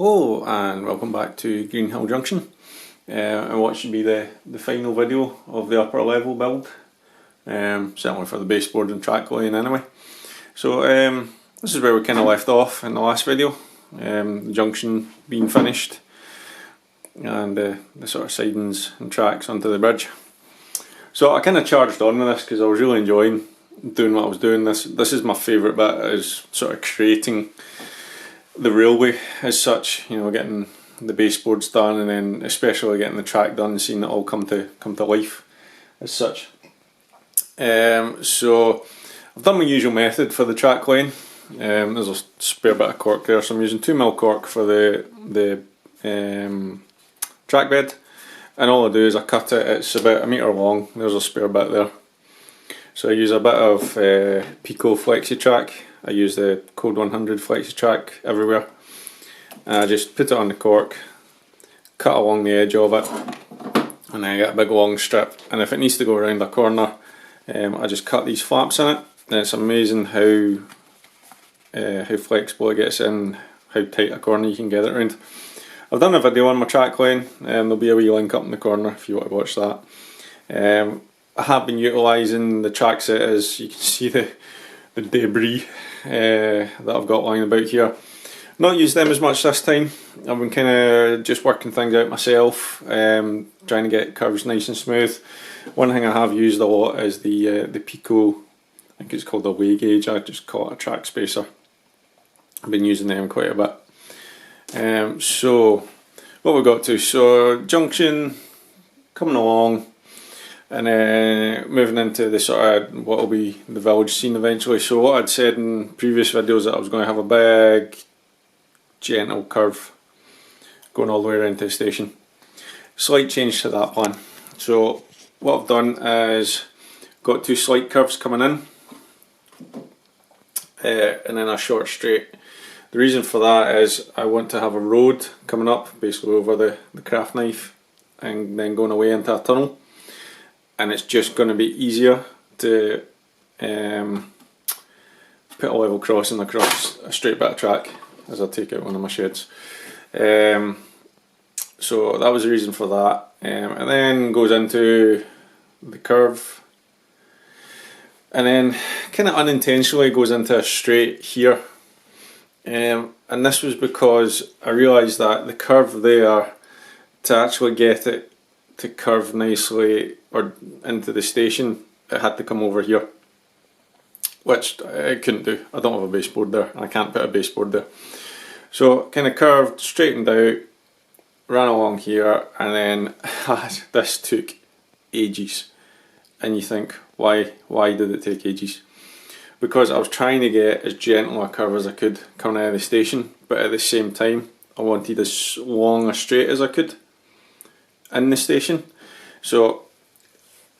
Hello and welcome back to Greenhill Junction and what should be the final video of the upper level build, certainly for the baseboard and track laying anyway. So this is where we kind of left off in the last video, the junction being finished and the sort of sidings and tracks onto the bridge. So I kind of charged on with this because I was really enjoying doing what I was doing. This is my favourite bit, is sort of creating the railway as such, you know, getting the baseboards done and then especially getting the track done and seeing it all come to life as such. So I've done my usual method for the track laying. There's a spare bit of cork there, so I'm using 2mm cork for the track bed, and all I do is I cut it. It's about 1 metre long. There's a spare bit there. So I use a bit of Pico Flexi Track. I use the Code 100 Flexi Track everywhere. And I just put it on the cork, cut along the edge of it, and then I get a big long strip. And if it needs to go around a corner, I just cut these flaps in it. And it's amazing how flexible it gets in, how tight a corner you can get it around. I've done a video on my track laying, there'll be a wee link up in the corner if you want to watch that. I have been utilising the track set, as you can see the debris that I've got lying about here. Not used them as much this time. I've been kind of just working things out myself, trying to get curves nice and smooth. One thing I have used a lot is the Pico, I think it's called a weigh gauge, I just call it a track spacer. I've been using them quite a bit. So what we got to, so junction coming along, and then moving into the sort of what will be the village scene eventually. So what I'd said in previous videos that I was going to have a big gentle curve going all the way around to the station. Slight change to that plan. So what I've done is got 2 slight curves coming in and then a short straight. The reason for that is I want to have a road coming up basically over the craft knife and then going away into a tunnel. And it's just going to be easier to put a level crossing across a straight bit of track as I take out one of my sheds. So that was the reason for that. And then goes into the curve, and then kind of unintentionally goes into a straight here. And this was because I realised that the curve there, to actually get it to curve nicely or into the station, it had to come over here, which I couldn't do. I don't have a baseboard there, and I can't put a baseboard there. So kind of curved, straightened out, ran along here, and then this took ages. And you think, why did it take ages? Because I was trying to get as gentle a curve as I could coming out of the station, but at the same time I wanted as long a straight as I could in the station. So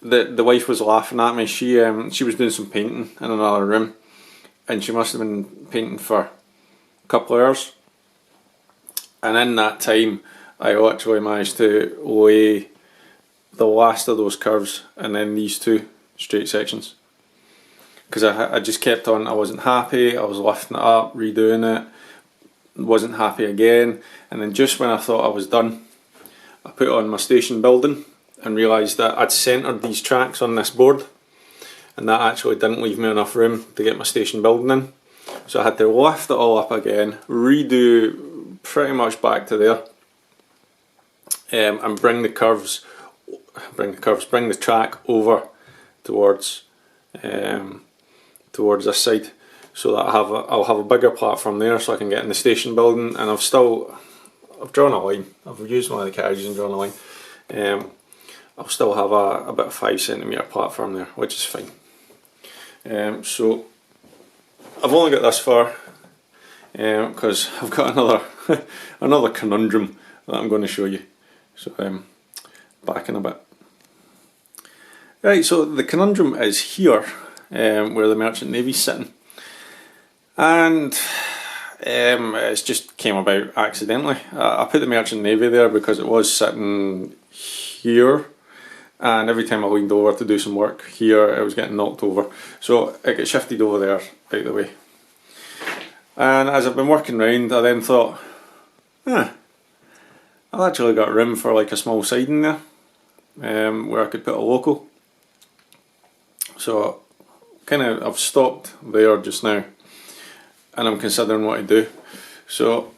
the wife was laughing at me. She was doing some painting in another room, and she must have been painting for a couple of hours, and in that time I actually managed to lay the last of those curves and then these 2 straight sections, because I just kept on. I wasn't happy, I was lifting it up, redoing it, wasn't happy again, and then just when I thought I was done, I put on my station building and realised that I'd centred these tracks on this board, and that actually didn't leave me enough room to get my station building in. So I had to lift it all up again, redo pretty much back to there, and bring the track over towards this side, so that I'll have a bigger platform there, so I can get in the station building. And I've drawn a line. I've used one of the carriages and drawn a line. I'll still have about a 5cm platform there, which is fine. So I've only got this far because I've got another conundrum that I'm going to show you. So back in a bit. Right, so the conundrum is here, where the Merchant Navy's sitting, and it's just came about accidentally. I put the Merchant Navy there because it was sitting here, and every time I leaned over to do some work here, it was getting knocked over. So it got shifted over there, out of the way. And as I've been working round, I then thought, I've actually got room for like a small siding there, where I could put a local. So I've stopped there just now, and I'm considering what to do. So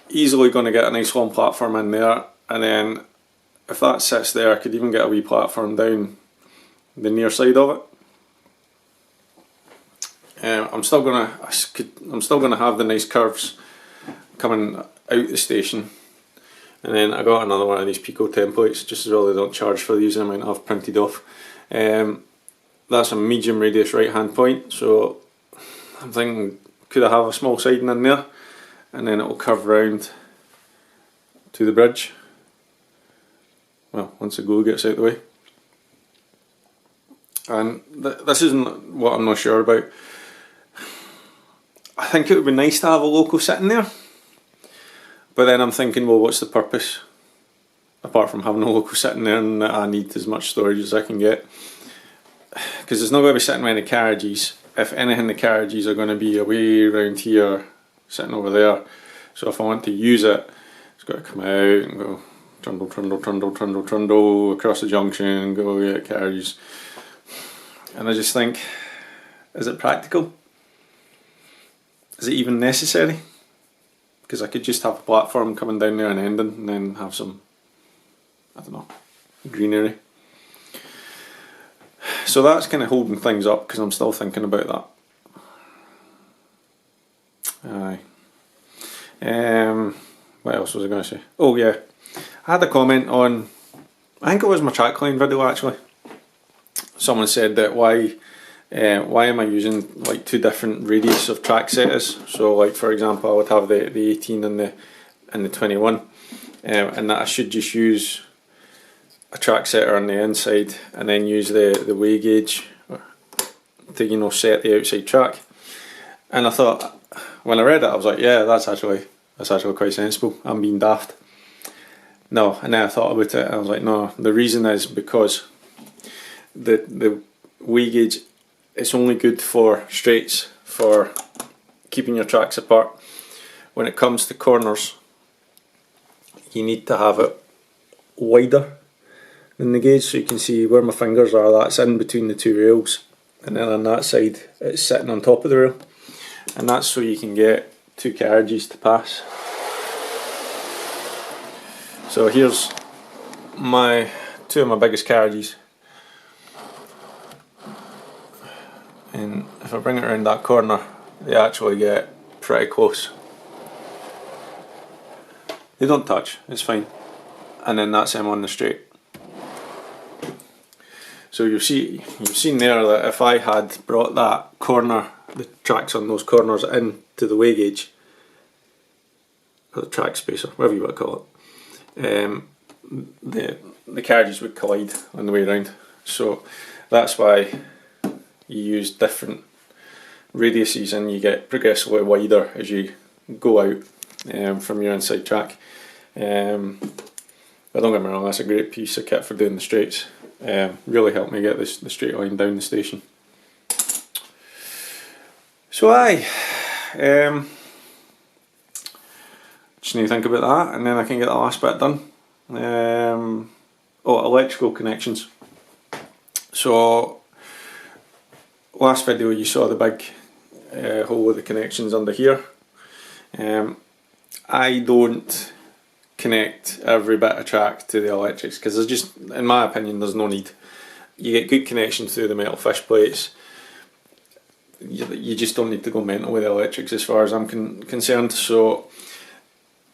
easily going to get a nice long platform in there, and then if that sits there, I could even get a wee platform down the near side of it. I'm still gonna have the nice curves coming out the station, and then I got another one of these Pico templates, just as well they don't charge for these. I might have printed off. That's a medium radius right hand point, so I'm thinking, could I have a small siding in there, and then it will curve round to the bridge. Well, once the glue gets out of the way. And this isn't what I'm not sure about. I think it would be nice to have a local sitting there, but then I'm thinking, well, what's the purpose? Apart from having a local sitting there, and I need as much storage as I can get. Because it's not going to be sitting with any carriages. If anything, the carriages are going to be away around here, sitting over there. So if I want to use it, it's got to come out and go trundle, trundle, trundle, trundle, trundle across the junction, go get carriages. And I just think, is it practical? Is it even necessary? Because I could just have a platform coming down there and ending, and then have some, I don't know, greenery. So that's kind of holding things up, because I'm still thinking about that. Aye. What else was I going to say? Oh yeah, I had a comment on, I think it was my trackline video actually. Someone said that why am I using like two different radius of track setters? So like for example, I would have the 18 and the 21, and that I should just use a track setter on the inside and then use the weigh gauge to set the outside track. And I thought, when I read it, I was like, yeah, that's actually quite sensible. I'm being daft. No, and then I thought about it and I was like, no, the reason is because the weigh gauge, it's only good for straights, for keeping your tracks apart. When it comes to corners, you need to have it wider than the gauge, so you can see where my fingers are, that's in between the two rails, and then on that side it's sitting on top of the rail, and that's so you can get two carriages to pass. So here's two of my biggest carriages, and if I bring it around that corner, they actually get pretty close. They don't touch, it's fine. And then that's them on the straight. So you've seen there that if I had brought that corner, the tracks on those corners into the weigh gauge, or the track spacer, whatever you want to call it, the carriages would collide on the way around. So that's why you use different radiuses, and you get progressively wider as you go out from your inside track. But don't get me wrong, that's a great piece of kit for doing the straights. Really helped me get the straight line down the station. So just need to think about that, and then I can get the last bit done. Electrical connections. So last video you saw the big hole with the connections under here. I don't connect every bit of track to the electrics, because there's just, in my opinion, there's no need. You get good connections through the metal fish plates. You just don't need to go mental with the electrics as far as I'm concerned. So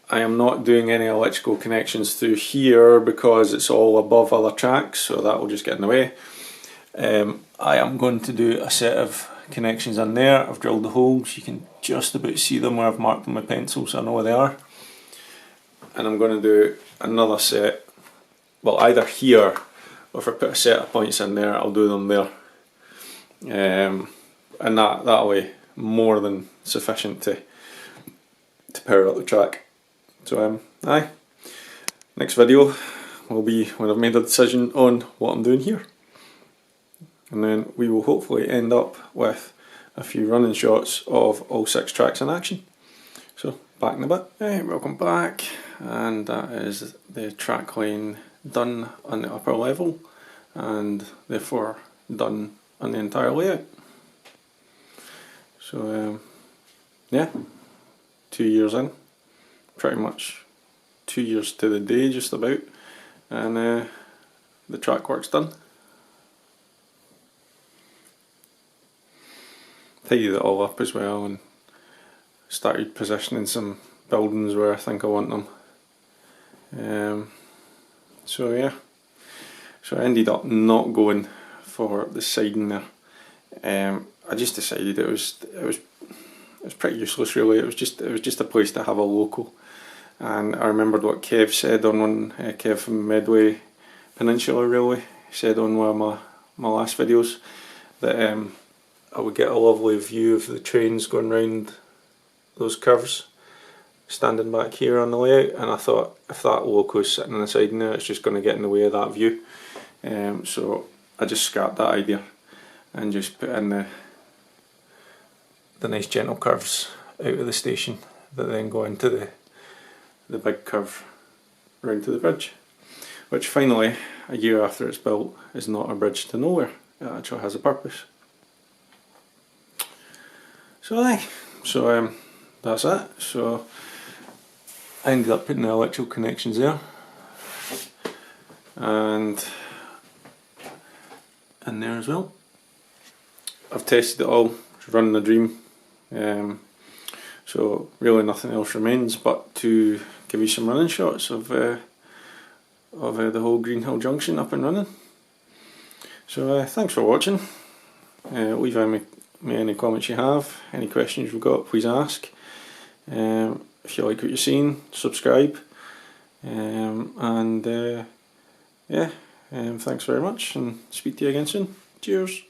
I am not doing any electrical connections through here because it's all above other tracks, so that will just get in the way. I am going to do a set of connections in there. I've drilled the holes, you can just about see them where I've marked them with pencil, so I know where they are. And I'm going to do another set, well, either here, or if I put a set of points in there, I'll do them there. And that'll be more than sufficient to power up the track. So next video will be when I've made a decision on what I'm doing here, and then we will hopefully end up with a few running shots of all 6 tracks in action. So back in a bit. Hey, welcome back, and that is the track line done on the upper level and therefore done on the entire layout. So yeah, 2 years in, pretty much 2 years to the day just about, and the track work's done. Tidied it all up as well and started positioning some buildings where I think I want them. So yeah, so I ended up not going for the siding there. I just decided it was pretty useless really. It was just a place to have a local, and I remembered what Kev said on one, Kev from Medway Peninsula Railway said on one of my last videos, that I would get a lovely view of the trains going round those curves standing back here on the layout, and I thought if that loco is sitting on the side now, it's just going to get in the way of that view. So I just scrapped that idea and just put in the nice gentle curves out of the station that then go into the big curve round to the bridge, which finally, a year after it's built, is not a bridge to nowhere. It actually has a purpose. So that's it. So I ended up putting the electrical connections there, and in there as well. I've tested it all, run the dream, so really nothing else remains but to give you some running shots of the whole Greenhill Junction up and running. So thanks for watching. Leave me any comments you have, any questions you've got, please ask. If you like what you're seeing, subscribe, and yeah, thanks very much, and speak to you again soon. Cheers.